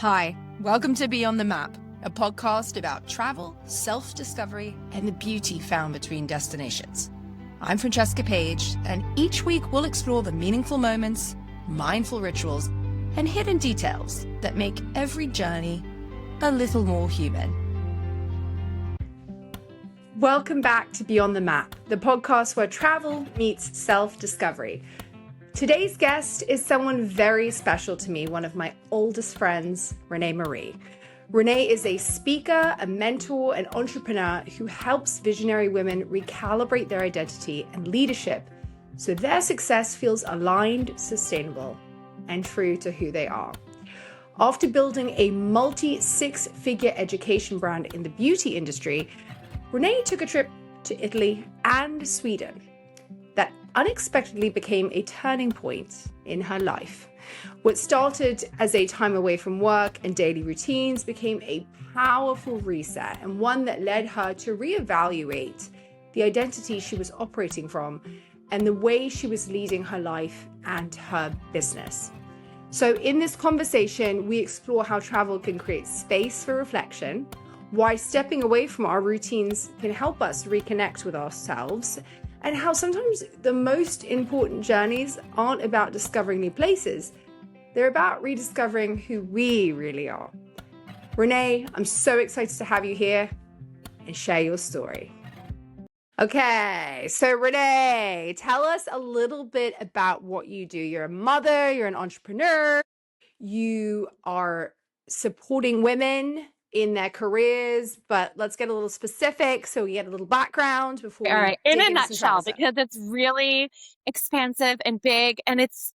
Hi, welcome to Beyond the Map, a podcast about travel, self-discovery, and the beauty found between destinations. I'm Francesca Page, and each week we'll explore the meaningful moments, mindful rituals, and hidden details that make every journey a little more human. Welcome back to Beyond the Map, the podcast where travel meets self-discovery. Today's guest is someone very special to me, one of my oldest friends, Renee Marie. Renee is a speaker, a mentor, and entrepreneur who helps visionary women recalibrate their identity and leadership so their success feels aligned, sustainable, and true to who they are. After building a multi-six-figure education brand in the beauty industry, Renee took a trip to Italy and Sweden that unexpectedly became a turning point in her life. What started as a time away from work and daily routines became a powerful reset, and one that led her to reevaluate the identity she was operating from and the way she was leading her life and her business. So in this conversation, we explore how travel can create space for reflection, why stepping away from our routines can help us reconnect with ourselves, and how sometimes the most important journeys aren't about discovering new places. They're about rediscovering who we really are. Renee, I'm so excited to have you here and share your story. Okay, so Renee, tell us a little bit about what you do. You're a mother, you're an entrepreneur, you are supporting women in their careers, but let's get a little specific so we get a little background before All right, in a nutshell, stuff. because it's really expansive and big, and it's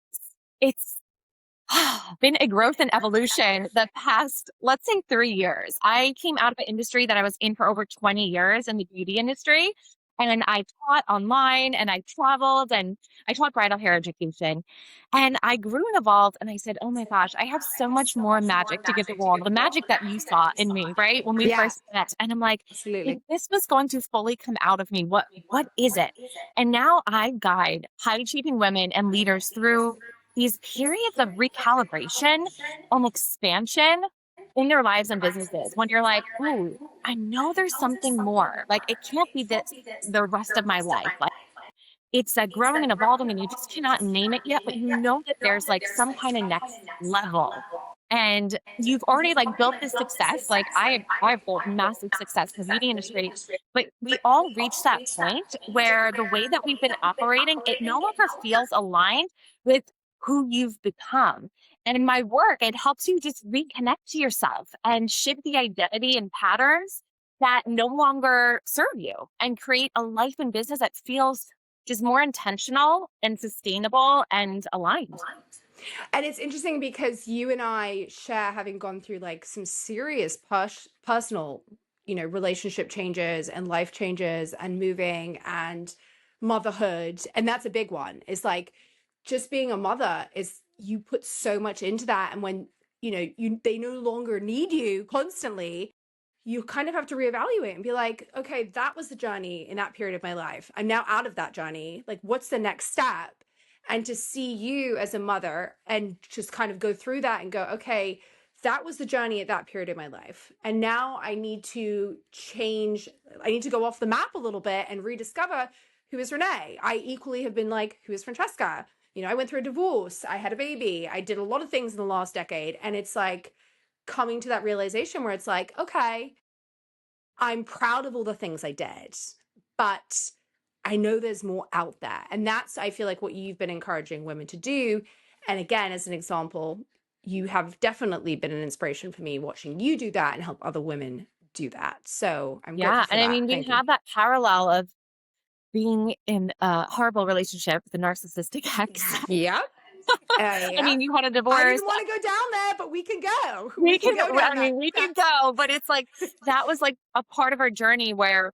been a growth and evolution the past, let's say, 3 years. I came out of an industry that I was in for over 20 years in the beauty industry. And I taught online and I traveled and I taught bridal hair education. And I grew and evolved. And I said, oh my gosh, I have so much more magic to give the world. The magic that you saw in me, right? When we first met. And I'm like, if this was going to fully come out of me, what is it? And now I guide high achieving women and leaders through these periods of recalibration and expansion in their lives and businesses. When you're like, oh, I know there's something more. Like, it can't be this the rest of my life. Like, it's growing and evolving, and you just cannot name it yet, but you know that there's like some kind of next level. And you've already like built this success. Like I've built massive success in the beauty industry, but we all reach that point where the way that we've been operating, it no longer feels aligned with who you've become. And in my work, it helps you just reconnect to yourself and shift the identity and patterns that no longer serve you and create a life and business that feels just more intentional and sustainable and aligned. And it's interesting because you and I share having gone through like some serious personal, relationship changes and life changes and moving and motherhood. And that's a big one. It's like just being a mother is you put so much into that. And when, they no longer need you constantly, you kind of have to reevaluate and be like, okay, that was the journey in that period of my life. I'm now out of that journey. Like, what's the next step? And to see you as a mother and just kind of go through that and go, okay, that was the journey at that period of my life. And now I need to change. I need to go off the map a little bit and rediscover who is Renee. I equally have been like, who is Francesca? I went through a divorce. I had a baby. I did a lot of things in the last decade. And it's like coming to that realization where it's like, okay, I'm proud of all the things I did, but I know there's more out there. And that's, I feel like, what you've been encouraging women to do. And again, as an example, you have definitely been an inspiration for me watching you do that and help other women do that. So I'm grateful for and that. I mean, we have that parallel of being in a horrible relationship with a narcissistic ex. Yeah. I mean, you had a divorce. I didn't want to go down there, but we can go. We can go, but it's like, that was like a part of our journey where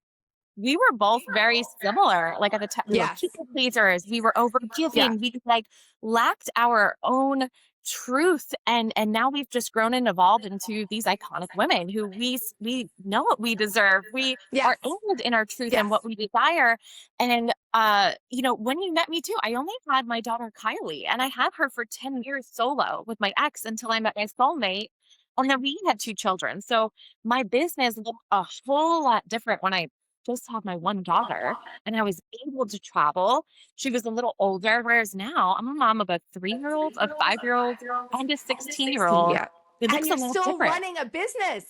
we were both very similar. Like at the time, we were people pleasers. We were overgiving. We like lacked our own truth, and now we've just grown and evolved into these iconic women who we know what we deserve. We are anchored in our truth and what we desire. And when you met me too, I only had my daughter Kylie, and I had her for 10 years solo with my ex until I met my soulmate. And then we had 2 children. So my business looked a whole lot different when I just had my one daughter and I was able to travel. She was a little older, whereas now I'm a mom of a 3-year-old, a 5-year-old, and a 16-year-old. Yeah. It And looks a you're little still different. running a business.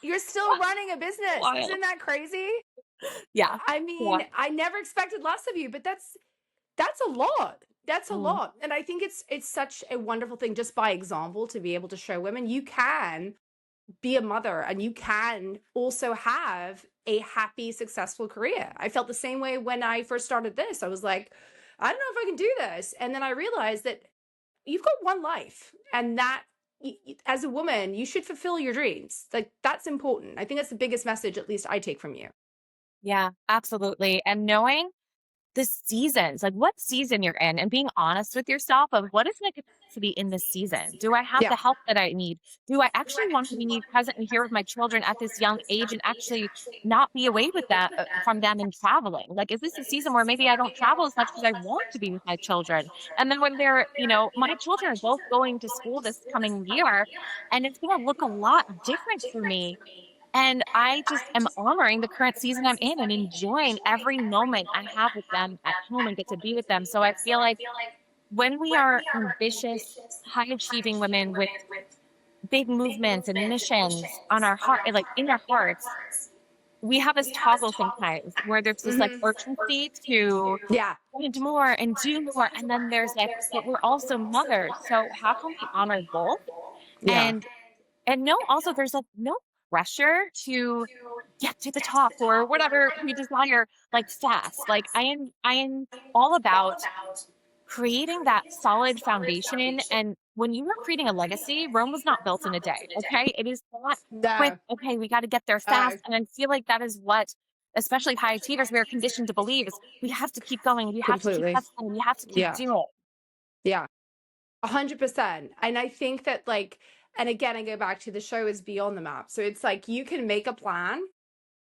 You're still running a business. Wild. Isn't that crazy? Yeah. I mean, Yeah. I never expected less of you, but that's a lot. That's a Mm. lot. And I think it's such a wonderful thing just by example to be able to show women you can be a mother and you can also have a happy, successful career. I felt the same way when I first started this. I was like, I don't know if I can do this. And then I realized that you've got one life and that as a woman, you should fulfill your dreams. Like that's important. I think that's the biggest message, at least I take from you. Yeah, absolutely. And knowing the seasons, like what season you're in, and being honest with yourself of what is my capacity in this season? Do I have Yeah. the help that I need? Do I actually want to be present and here with my children at this young age and actually not be away with that from them and traveling? Like, is this a season where maybe I don't travel as much because I want to be with my children? And then when they're, my children are both going to school this coming year, and it's going to look a lot different for me, and I just am honoring the current season I'm in and enjoying every moment I have with them at home and get to be with them. So I feel like when we are ambitious, high achieving women with big movements and missions on our heart, like in our hearts, we have this toggle sometimes where there's this like urgency to Yeah. want more and do more. And then there's like, but we're also mothers. So how can we honor both? Yeah. And no, also there's like no pressure to get to the top or whatever we desire like fast. Like I am all about creating that solid foundation. And when you are creating a legacy, Rome was not built in a day. Okay. It is not quick. No. Okay. We got to get there fast. And I feel like that is what, especially high achievers, we are conditioned to believe is we have to keep going. We have to keep Completely. hustling. We have to keep Yeah. doing. Yeah. 100%. And I think that like, and again, I go back to the show is beyond the map. So it's like you can make a plan.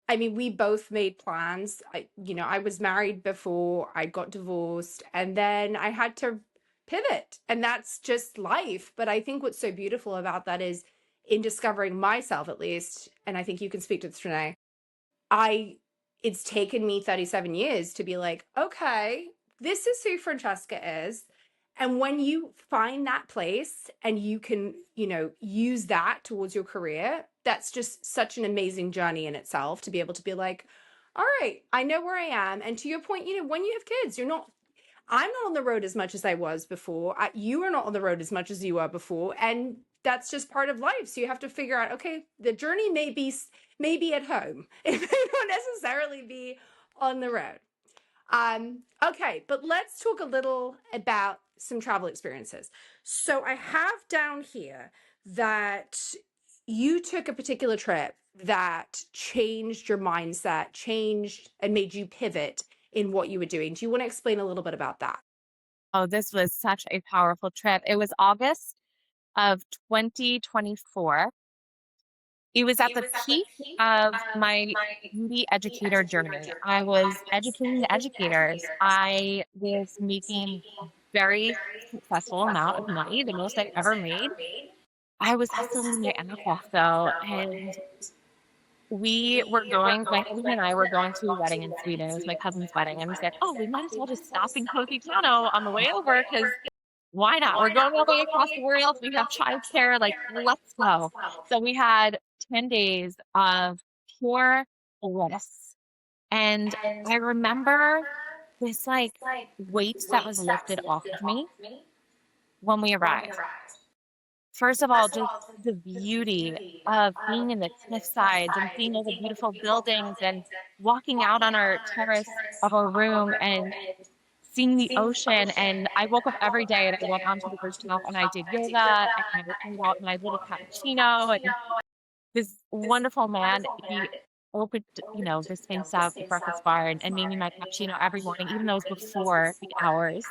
I mean, we both made plans. I was married before I got divorced, and then I had to pivot, and that's just life. But I think what's so beautiful about that is in discovering myself, at least, and I think you can speak to this, Renee. I it's taken me 37 years to be like, okay, this is who Francesca is. And when you find that place and you can, use that towards your career, that's just such an amazing journey in itself to be able to be like, all right, I know where I am. And to your point, when you have kids, I'm not on the road as much as I was before. You are not on the road as much as you were before. And that's just part of life. So you have to figure out, okay, the journey may be at home. It may not necessarily be on the road. Okay, but let's talk a little about some travel experiences. So I have down here that you took a particular trip that changed your mindset, changed and made you pivot in what you were doing. Do you want to explain a little bit about that? Oh, this was such a powerful trip. It was August of 2024. It was at the peak of my beauty educator journey. I was educating the educators. I was making very successful amount of money, the most I've ever made. I was hustling my ass off though, and my husband and I were going to a wedding in Sweden. It was my cousin's wedding, and we said, "Oh, we might as well just stop in Positano on the way over because why not? We're going all the way across the world. We have childcare. Like, let's go." So we had 10 days of pure bliss. And I remember this like weight that was lifted off of me when we arrived. First of all, just the beauty of being in the cliff sides and seeing all the beautiful buildings and walking out on our terrace of our room and seeing the ocean. And I woke up every day and I went onto the rooftop and I did yoga and I made out my little cappuccino. And this wonderful man, he opened, this thing up the breakfast bar and made me my cappuccino every morning, even though it was before the hours.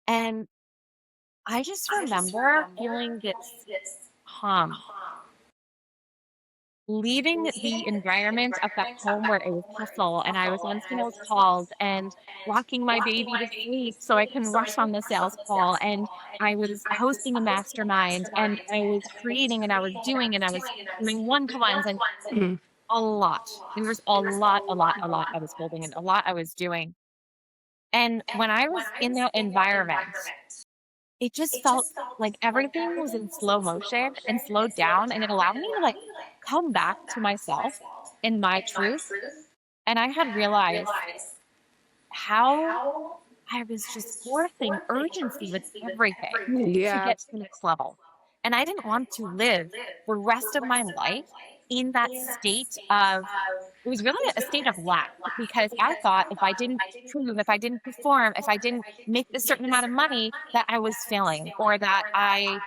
And I just remember feeling this calm leaving the environment of that home where it was hustle and I was on sales calls and rocking my baby to sleep so I can rush on the sales call. And I was hosting a mastermind and I was creating and I was doing and I was doing one-to-ones and Mhm. a lot. There was a lot I was holding and a lot I was doing. And when I was in that environment, it just felt like everything was in slow motion and slowed down, and it allowed me to, like, come back to myself and my truth, and I had realized how I was just forcing urgency with everything to Yeah. get to the next level, and I didn't want to live the rest of my life in that state of it was really a state of lack because I thought if I didn't prove, if I didn't perform, if I didn't make a certain amount of money, that I was failing or that I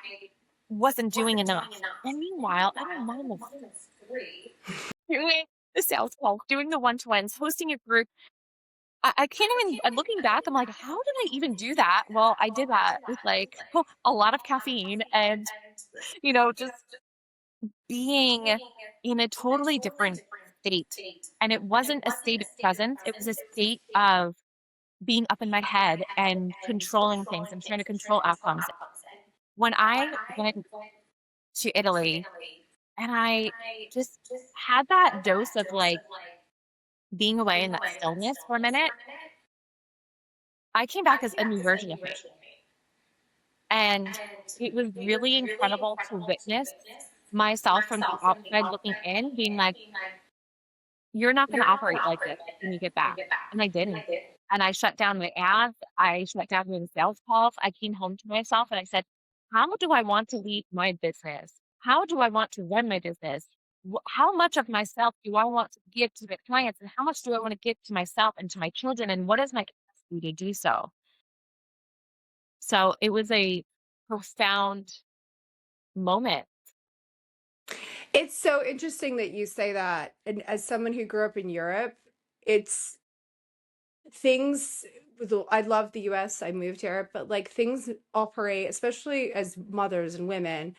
wasn't doing enough. And meanwhile, I'm a mom of doing the sales calls, doing the one-to-ones, hosting a group. I can't even, looking back, I'm like, how did I even do that? Well, I did that with like a lot of caffeine and, just being in a totally different state. And it wasn't a state of presence, it was a state of being up in my head and controlling things and trying to control outcomes. When I went to Italy and I just had that dose of like being away in that stillness for a minute, I came back as a new version of me. And it was really incredible to witness myself from the outside looking in, being like, you're not going to operate like this when you get back. And I didn't. And I shut down my ads. I shut down the sales calls. I came home to myself and I said, how do I want to lead my business? How do I want to run my business? How much of myself do I want to give to the clients? And how much do I want to give to myself and to my children? And what is my capacity to do so? So it was a profound moment. It's so interesting that you say that. And as someone who grew up in Europe, it's things I love the US, I moved here, but like things operate, especially as mothers and women,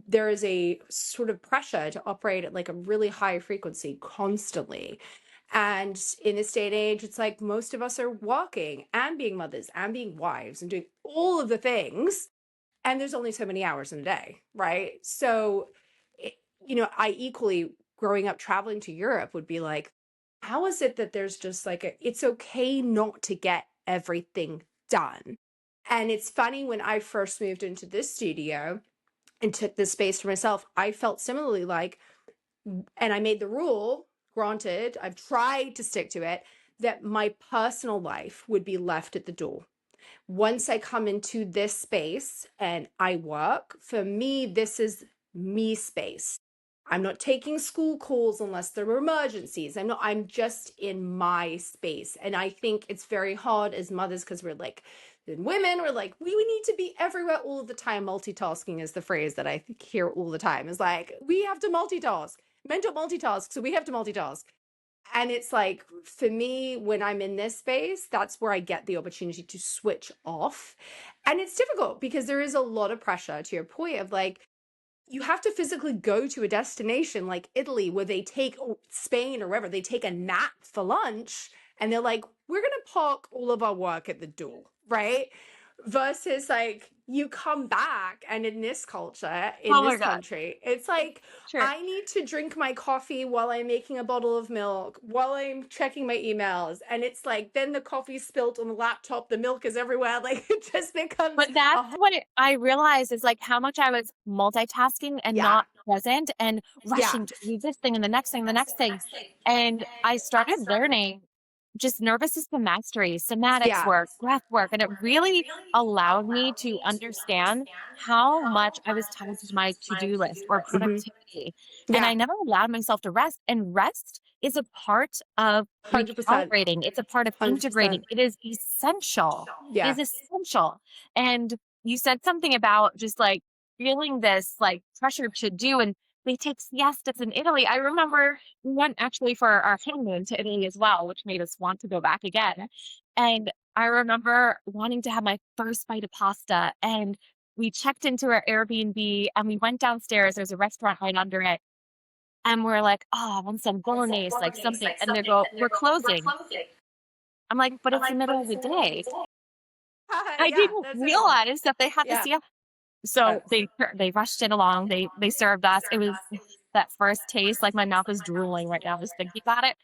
there is a sort of pressure to operate at like a really high frequency constantly. And in this day and age, it's like most of us are working and being mothers and being wives and doing all of the things, and there's only so many hours in a day, right? So it, I equally, growing up traveling to Europe, would be like, how is it that there's just like it's okay not to get everything done? And it's funny, when I first moved into this studio and took this space for myself, I felt similarly like, and I made the rule, granted, I've tried to stick to it, that my personal life would be left at the door. Once I come into this space and I work, for me, this is me space. I'm not taking school calls unless there are emergencies. I'm just in my space. And I think it's very hard as mothers because we're like, and women, we're like, we need to be everywhere all the time. Multitasking is the phrase that I hear all the time. Is like, we have to multitask, mental multitask. So we have to multitask. And it's like, for me, when I'm in this space, that's where I get the opportunity to switch off. And it's difficult because there is a lot of pressure, to your point of like, you have to physically go to a destination like Italy, where they take, Spain or wherever, they take a nap for lunch and they're like, we're going to park all of our work at the door, right? Versus like, you come back, and in this culture, in Oh my this God. country, it's like, Sure. I need to drink my coffee while I'm making a bottle of milk, while I'm checking my emails. And it's like, then the coffee's spilt on the laptop, the milk is everywhere. Like, it just becomes But that's a, what I realized is, like, how much I was multitasking and yeah, not present and yeah. rushing to do this thing and the next thing, the next thing. And I started learning just nervous system mastery, somatics Yeah. work, breath work, and it really allowed me to understand how much I was tied to my to-do list or Hmm. productivity. And Yeah. I never allowed myself to rest. And rest is a part of 100%. recalibrating. It's a part of integrating. 100%. It is essential. It Yeah. is essential. And you said something about just like feeling this like pressure to do, and they take siestas in Italy. I remember we went actually for our honeymoon to Italy as well, which made us want to go back again. And I remember wanting to have my first bite of pasta, and we checked into our Airbnb and we went downstairs. There's a restaurant right under it. And we're like, "Oh, I want some bolognese, like something." And they go, "We're closing." I'm like, "But it's the middle of the day." I Yeah, didn't that's totally. realize that they had to Yeah. see us. So Yes. they rushed it along. They served us. It was that first taste, like my mouth is drooling right now just thinking about it.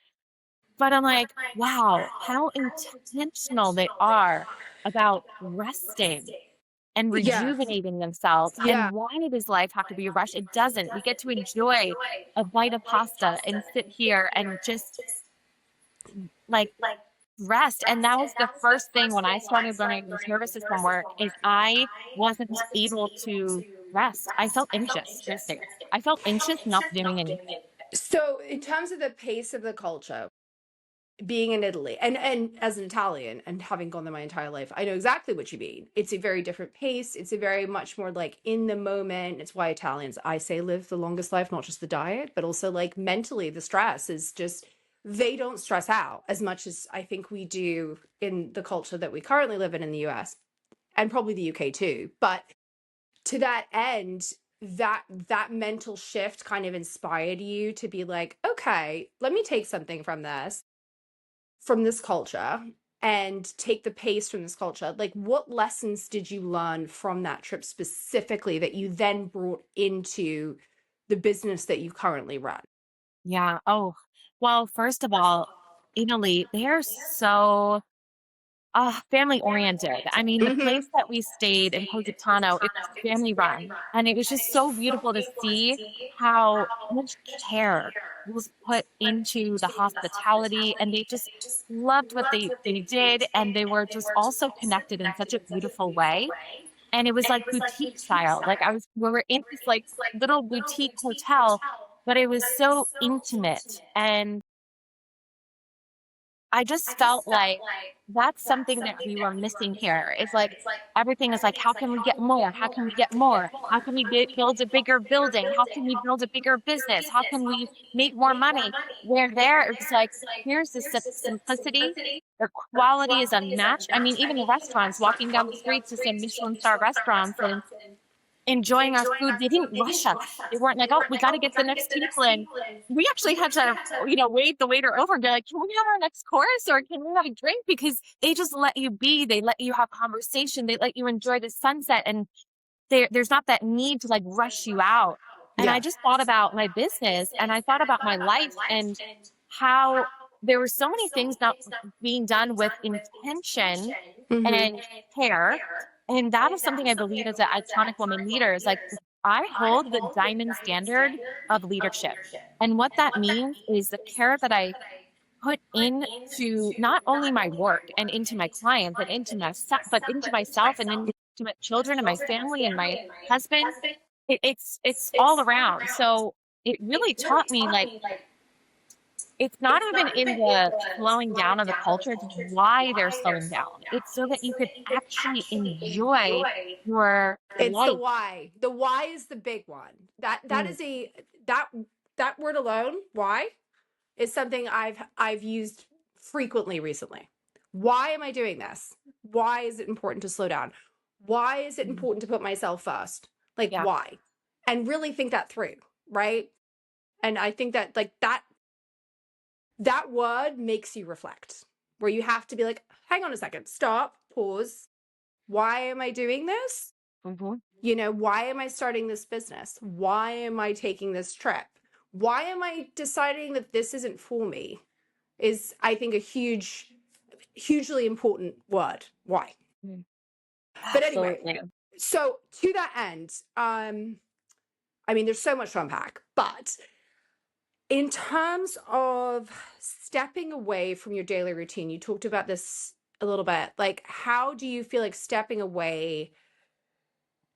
But I'm like, wow, how intentional they are about resting and Yes. rejuvenating themselves. And Yeah. why does life have to be rushed? It doesn't. We get to enjoy a bite of pasta and sit here and just like rest. And that was the first thing when I started learning this nervous system work is I wasn't able to rest. I felt anxious. I felt anxious not doing anything. So, in terms of the pace of the culture, being in Italy and as an Italian and having gone there my entire life, I know exactly what you mean. It's a very different pace. It's a very much more like in the moment. It's why Italians, I say, live the longest life, not just the diet, but also like mentally, the stress is just they don't stress out as much as I think we do in the culture that we currently live in the US and probably the UK too. But to that end, that mental shift kind of inspired you to be like, okay, let me take something from this culture and take the pace from this culture. Like, what lessons did you learn from that trip specifically that you then brought into the business that you currently run? Yeah. Oh, well, first of all, Italy, they are so family oriented. I mean, the Mm-hmm. place that we stayed in Positano, it was family run. And it was just so beautiful to see how much care was put into the hospitality. And they just loved what they did. And they were just also connected in such a beautiful way. And it was like boutique style. Like we were in this like little boutique hotel, but it was so intimate. And I just felt like that's something that we were missing here. It's like everything is like, how can we get more? How can we get more? How can we build a bigger building? How can we build a bigger business? How can we make more money? Where there, it was like, here's the simplicity. The quality is unmatched. I mean, even the restaurants, walking down the streets to some Michelin star restaurants and enjoying our food, they didn't rush us. They weren't like, "Oh, we gotta get the next table in." We actually had to, wave the waiter over and be like, "Can we have our next course or can we have a drink?" Because they just let you be. They let you have conversation. They let you enjoy the sunset. And there's not that need to like rush you out. And I Yeah. just thought about my business and I thought about my life and how there were so many things not being done with intention Mm-hmm. and care. And that is something I believe as an iconic woman leader is like I hold the diamond standard of leadership. And what that means is the care that I put into not only my work and into my clients and into myself, but into myself and into my children and my family and my husband. It's all around. So it really taught me like it's not even in the slowing down of the culture, it's why they're slowing down. It's so that you could actually enjoy your It's the life. why. The why is the big one. That Mm, is a that that word alone, why, is something I've used frequently recently. Why am I doing this? Why is it important to slow down? Why is it mm, important to put myself first? Like yeah. why? And really think that through, right? And I think that like that word makes you reflect, where you have to be like, hang on a second, stop, pause. Why am I doing this? Hmm. Why am I starting this business? Why am I taking this trip? Why am I deciding that this isn't for me? Is I think a hugely important word. Why? But anyway, Absolutely. so to that end, I mean, there's so much to unpack, but in terms of stepping away from your daily routine, you talked about this a little bit. Like, how do you feel like stepping away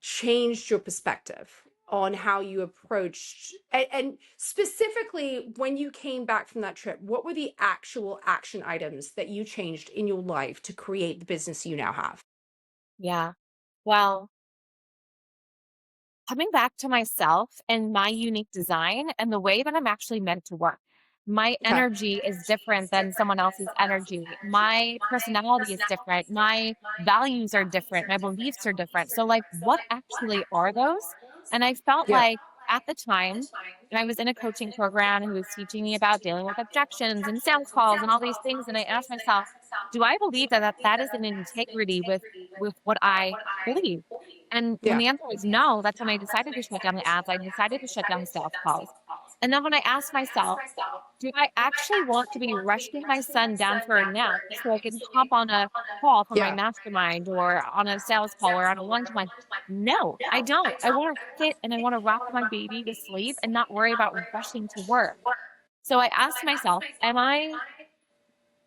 changed your perspective on how you approached and specifically when you came back from that trip, what were the actual action items that you changed in your life to create the business you now have? Yeah. Well, coming back to myself and my unique design and the way that I'm actually meant to work. My Okay. energy is different than someone else's energy. My personality is different. My values are different. My beliefs are different. So, like, what actually are those? And I felt Yeah. like at the time, and I was in a coaching program and he was teaching me about dealing with objections and sales calls and all these things. And I asked myself, do I believe that is an integrity with what I believe? And when Yeah. the answer was no, that's when I decided to shut down the ads. I decided to shut down the sales calls. And then when I asked myself, do I actually want to be rushing my son down for a nap so I can hop on a call for my Yeah. mastermind or on a sales call or on a one-to-one? No, I don't. I want to sit and I want to rock my baby to sleep and not worry about rushing to work. So I asked myself, am I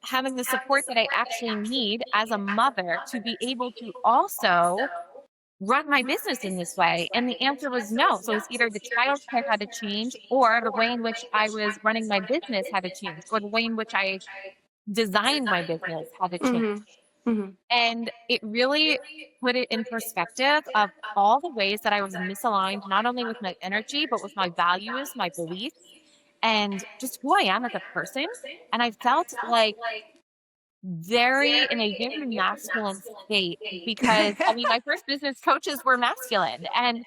having the support that I actually need as a mother to be able to also run my business in this way? And the answer was no. So it's either the childcare had to change or the way in which I was running my business had to change or the way in which I designed my business had to change. Hmm. Hmm. And it really put it in perspective of all the ways that I was misaligned, not only with my energy, but with my values, my beliefs, and just who I am as a person. And I felt like very in a very masculine state because I mean my first business coaches were masculine and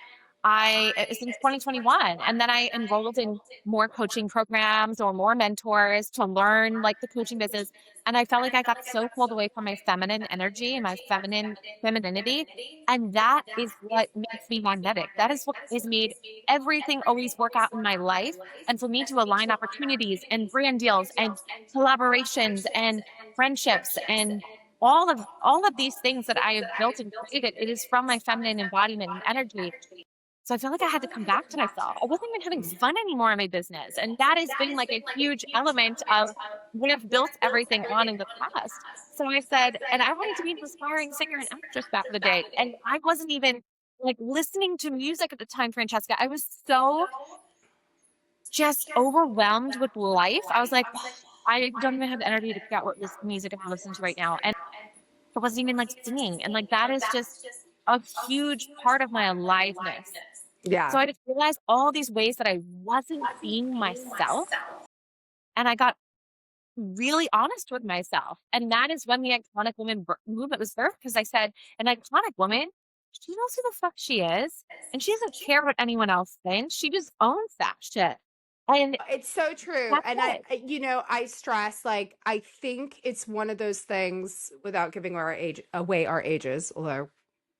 since 2021 and then I enrolled in more coaching programs or more mentors to learn like the coaching business and I felt like I got so pulled away from my feminine energy and my femininity and that is what makes me magnetic. That is what has made everything always work out in my life and for me to align opportunities and brand deals and collaborations and friendships and all of these things that I have built and created, it is from my feminine embodiment and energy. So I feel like I had to come back to myself. I wasn't even having fun anymore in my business. And that has been like a huge element of what I've built everything on in the past. So I said, and I wanted to be an aspiring singer and actress back in the day. And I wasn't even like listening to music at the time, Francesca. I was so just overwhelmed with life. I was like, I don't even have the energy to pick out what this music I'm listening to right now. And it wasn't even like singing. And like that is just a huge part of my aliveness. Yeah. So I just realized all these ways that I wasn't being myself. And I got really honest with myself. And that is when the iconic woman movement was birthed because I said, an iconic woman, she knows who the fuck she is. And she doesn't care what anyone else thinks. She just owns that shit. And It's so true. that's And it. I stress, like, I think it's one of those things without giving away our ages, although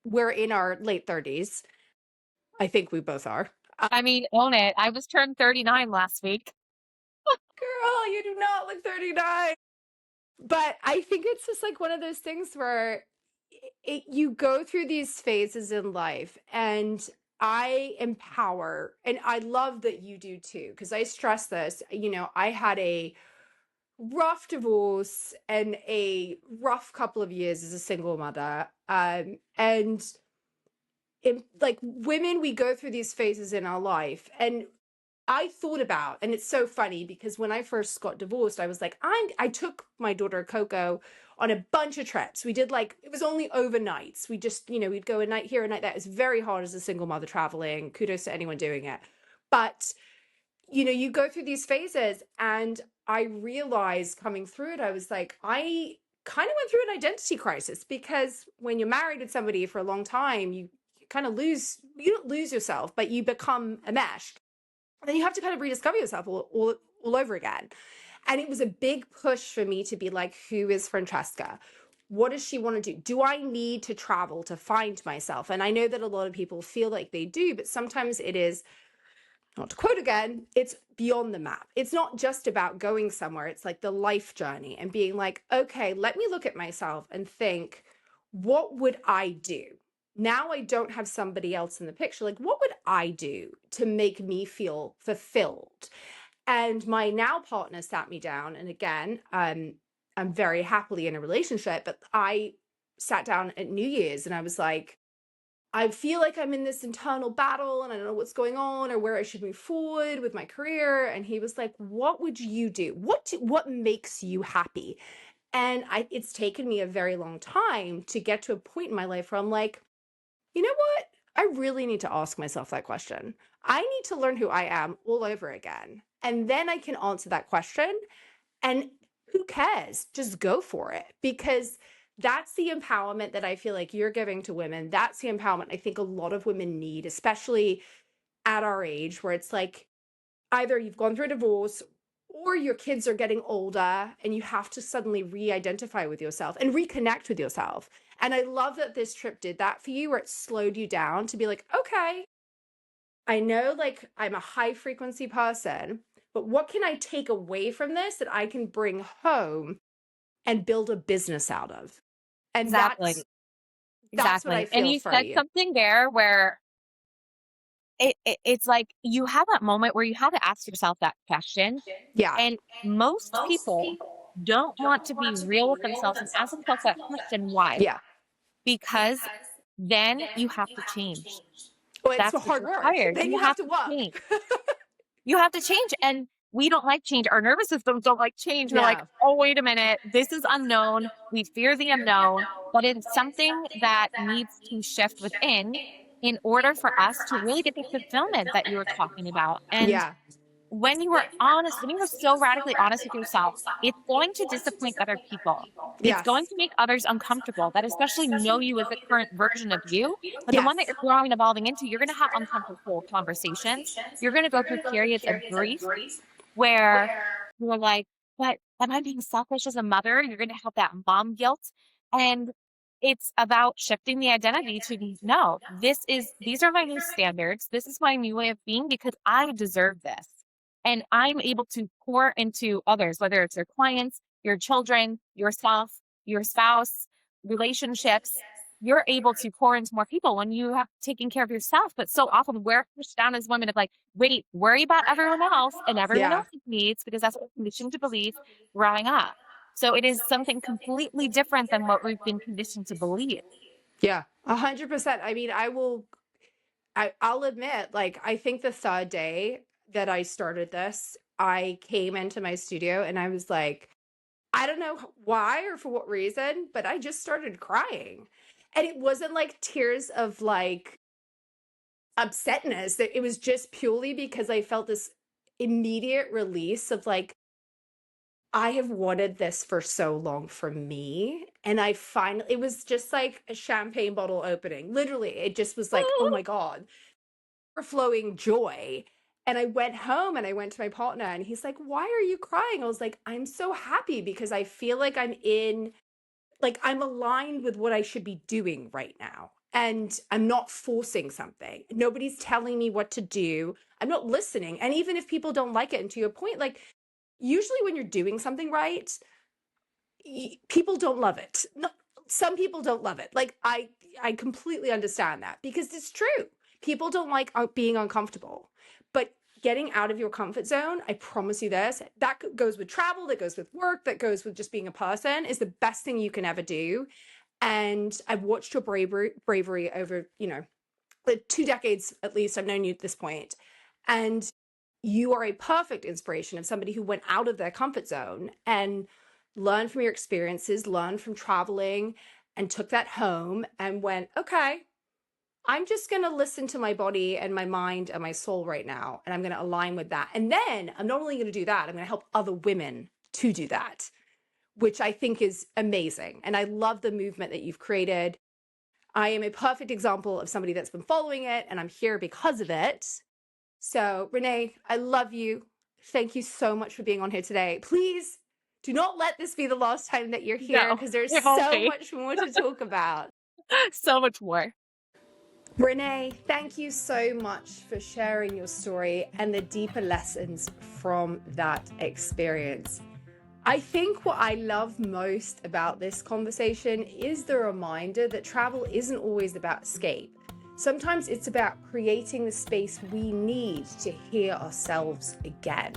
we're in our late 30s. I think we both are. I mean, own it. I was turned 39 last week. Girl, you do not look 39. But I think it's just like one of those things where you go through these phases in life, and I empower, and I love that you do too, because I stress this. I had a rough divorce and a rough couple of years as a single mother. And like women, we go through these phases in our life. And I thought about, and it's so funny because when I first got divorced, I was like, I took my daughter Coco on a bunch of trips. We did like, it was only overnights. We just, we'd go a night here, a night there. It's very hard as a single mother traveling. Kudos to anyone doing it. But, you go through these phases, and I realized coming through it, I was like, I kind of went through an identity crisis because when you're married with somebody for a long time, you kind of you don't lose yourself, but you become enmeshed. And then you have to kind of rediscover yourself all over again. And it was a big push for me to be like, who is Francesca? What does she want to do? Do I need to travel to find myself? And I know that a lot of people feel like they do, but sometimes it is, not to quote again, it's beyond the map. It's not just about going somewhere. It's like the life journey and being like, okay, let me look at myself and think, what would I do? Now I don't have somebody else in the picture. Like, what would I do to make me feel fulfilled? And my now partner sat me down. And again, I'm very happily in a relationship, but I sat down at New Year's and I was like, I feel like I'm in this internal battle and I don't know what's going on or where I should move forward with my career. And he was like, what would you do? What makes you happy? And it's taken me a very long time to get to a point in my life where I'm like, you know what? I really need to ask myself that question. I need to learn who I am all over again. And then I can answer that question. And who cares? Just go for it, because that's the empowerment that I feel like you're giving to women. That's the empowerment I think a lot of women need, especially at our age where it's like either you've gone through a divorce or your kids are getting older and you have to suddenly re-identify with yourself and reconnect with yourself. And I love that this trip did that for you, where it slowed you down to be like, okay, I know like I'm a high frequency person, but what can I take away from this that I can bring home and build a business out of? And Exactly. that's what I Exactly. And feel you for said you. something there where it's like you have that moment where you have to ask yourself that question. Yeah. And most people don't want to be real with themselves and ask themselves that question. Why? Yeah. Because then you have to change. Well, it's That's what's hard work. required. Then You you have have to to work. change. You have to change. And we don't like change. Our nervous systems don't like change. We're like, No. oh, wait a minute. This is unknown. We fear the unknown, but it's something that needs to shift within in order for us to really get the fulfillment that you were talking about. And Yeah. when you are honest, when you are so radically honest with yourself, it's going to disappoint other people. It's Yes. going to make others uncomfortable that especially know you as the current version of you. But the one that Yes. you're growing and evolving into, you're going to have uncomfortable conversations. You're going to go through periods of grief where you're like, but am I being selfish as a mother? You're going to have that mom guilt. And it's about shifting the identity to no, these are my new standards. This is my new way of being because I deserve this. And I'm able to pour into others, whether it's your clients, your children, yourself, your spouse, relationships. You're able to pour into more people when you have taken care of yourself. But so often we're pushed down as women of like, wait, worry about everyone else and everyone Yeah. else's needs because that's what we're conditioned to believe growing up. So it is something completely different than what we've been conditioned to believe. Yeah. 100%. I mean, I'll admit, like, I think the third day that I started this, I came into my studio and I was like, I don't know why or for what reason, but I just started crying. And it wasn't like tears of like upsetness. It was just purely because I felt this immediate release of like, I have wanted this for so long for me. And I finally, it was just like a champagne bottle opening. Literally, it just was like, oh my God, overflowing joy. And I went home and I went to my partner and he's like, why are you crying? I was like, I'm so happy because I feel like I'm aligned with what I should be doing right now. And I'm not forcing something. Nobody's telling me what to do. I'm not listening. And even if people don't like it, and to your point, like usually when you're doing something right, people don't love it. No, some people don't love it. Like I completely understand that because it's true. People don't like being uncomfortable. But getting out of your comfort zone, I promise you this, that goes with travel, that goes with work, that goes with just being a person, is the best thing you can ever do. And I've watched your bravery over, the 2 decades at least I've known you at this point. And you are a perfect inspiration of somebody who went out of their comfort zone and learned from your experiences, learned from traveling, and took that home and went, okay, I'm just going to listen to my body and my mind and my soul right now. And I'm going to align with that. And then I'm not only going to do that, I'm going to help other women to do that, which I think is amazing. And I love the movement that you've created. I am a perfect example of somebody that's been following it, and I'm here because of it. So, Renee, I love you. Thank you so much for being on here today. Please do not let this be the last time that you're here No, because there's it won't so be. much more to talk about. So much more. Renee, thank you so much for sharing your story and the deeper lessons from that experience. I think what I love most about this conversation is the reminder that travel isn't always about escape. Sometimes it's about creating the space we need to hear ourselves again.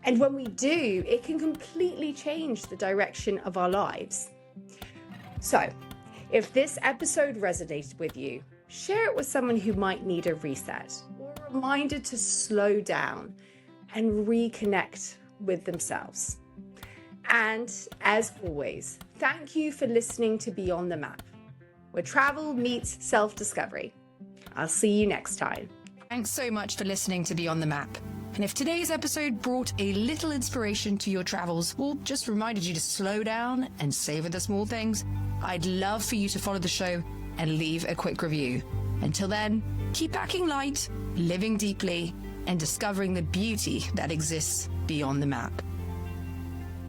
And when we do, it can completely change the direction of our lives. So, if this episode resonated with you, share it with someone who might need a reset or a reminder to slow down and reconnect with themselves. And as always, thank you for listening to Beyond the Map, where travel meets self-discovery. I'll see you next time. Thanks so much for listening to Beyond the Map. And if today's episode brought a little inspiration to your travels or just reminded you to slow down and savor the small things, I'd love for you to follow the show and leave a quick review. Until then, Keep packing light, living deeply, and discovering the beauty that exists beyond the map.